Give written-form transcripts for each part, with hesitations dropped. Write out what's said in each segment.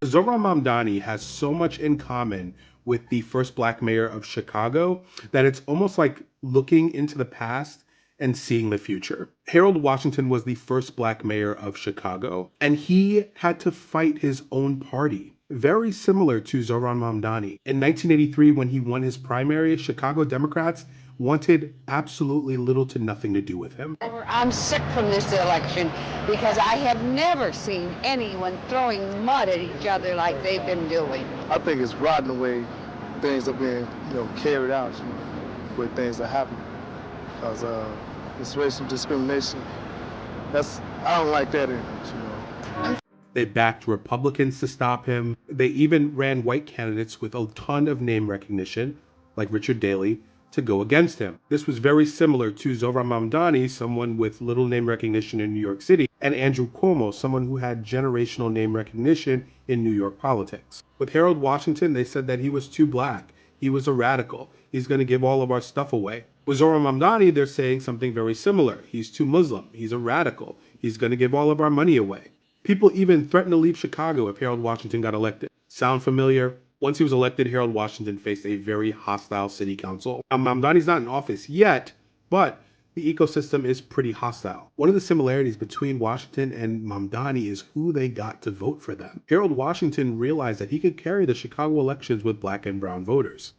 Zohran Mamdani has so much in common with the first black mayor of Chicago that it's almost like looking into the past and seeing the future. Harold Washington was the first black mayor of Chicago, and he had to fight his own party. Very similar to Zohran Mamdani. In 1983, when he won his primary, Chicago Democrats wanted absolutely little to nothing to do with him. I'm sick from this election because I have never seen anyone throwing mud at each other like they've been doing. I think it's rotten the way things are being, carried out, with things that happen. Because this racial discrimination, I don't like that in it. They backed Republicans to stop him. They even ran white candidates with a ton of name recognition, like Richard Daley, to go against him. This was very similar to Zohran Mamdani, someone with little name recognition in New York City, and Andrew Cuomo, someone who had generational name recognition in New York politics. With Harold Washington, they said that he was too black. He was a radical. He's going to give all of our stuff away. With Zohran Mamdani, they're saying something very similar. He's too Muslim. He's a radical. He's going to give all of our money away. People even threatened to leave Chicago if Harold Washington got elected. Sound familiar? Once he was elected, Harold Washington faced a very hostile city council. Now, Mamdani's not in office yet, but the ecosystem is pretty hostile. One of the similarities between Washington and Mamdani is who they got to vote for them. Harold Washington realized that he could carry the Chicago elections with black and brown voters.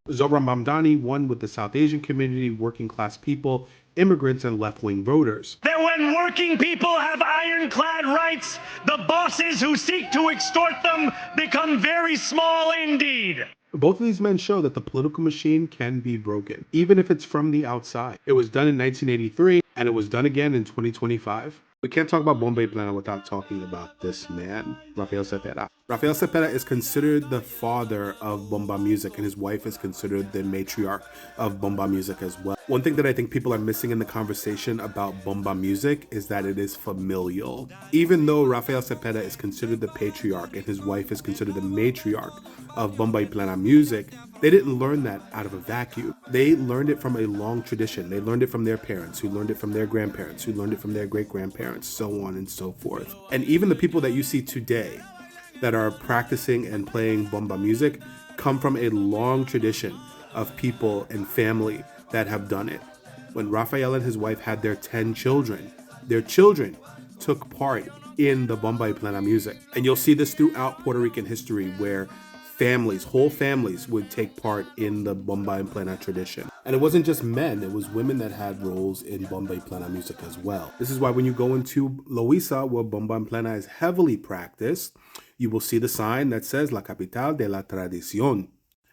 Zohran Mamdani won with the South Asian community, working class people, immigrants, and left wing voters. That when working people have ironclad rights, the bosses who seek to extort them become very small indeed. Both of these men show that the political machine can be broken, even if it's from the outside. It was done in 1983, and it was done again in 2025. We can't talk about Bomba y Plena without talking about this man, Rafael Cepeda. Rafael Cepeda is considered the father of bomba music, and his wife is considered the matriarch of bomba music as well. One thing that I think people are missing in the conversation about bomba music is that it is familial. Even though Rafael Cepeda is considered the patriarch and his wife is considered the matriarch of Bomba y Plena music, they didn't learn that out of a vacuum. They learned it from a long tradition. They learned it from their parents, who learned it from their grandparents, who learned it from their great-grandparents, so on and so forth. And even the people that you see today that are practicing and playing bomba music come from a long tradition of people and family that have done it. When Rafael and his wife had their 10 children, their children took part in the Bomba y Plena music. And you'll see this throughout Puerto Rican history where whole families would take part in the Bomba y Plena tradition. And it wasn't just men, it was women that had roles in Bomba y Plena music as well. This is why when you go into Loíza, where Bomba y Plena is heavily practiced, you will see the sign that says La Capital de la Tradición.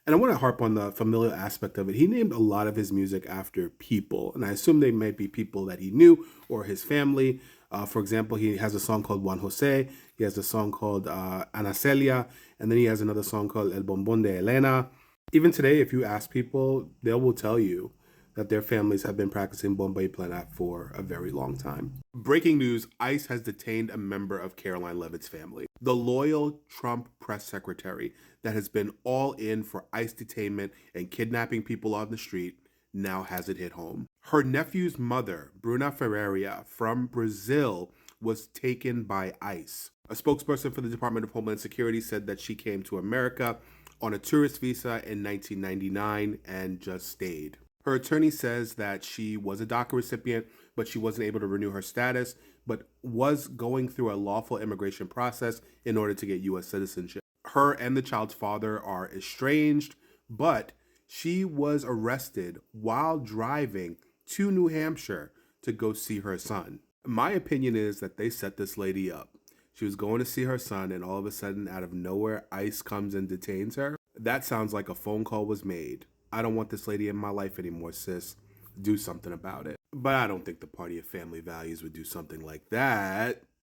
And I want to harp on the familial aspect of it. He named a lot of his music after people, and I assume they might be people that he knew or his family. For example, he has a song called Juan Jose, he has a song called Ana Celia, and then he has another song called El Bombón de Elena. Even today, if you ask people, they will tell you that their families have been practicing Bomba y Plena for a very long time. Breaking news, ICE has detained a member of Caroline Leavitt's family. The loyal Trump press secretary that has been all in for ICE detainment and kidnapping people on the street now has it hit home. Her nephew's mother, Bruna Ferreira, from Brazil, was taken by ICE. A spokesperson for the Department of Homeland Security said that she came to America on a tourist visa in 1999 and just stayed. Her attorney says that she was a DACA recipient, but she wasn't able to renew her status, but was going through a lawful immigration process in order to get U.S. citizenship. Her and the child's father are estranged, but she was arrested while driving to New Hampshire to go see her son. My opinion is that they set this lady up. She was going to see her son, and all of a sudden, out of nowhere, ICE comes and detains her. That sounds like a phone call was made. I don't want this lady in my life anymore, sis. Do something about it. But I don't think the Party of Family Values would do something like that.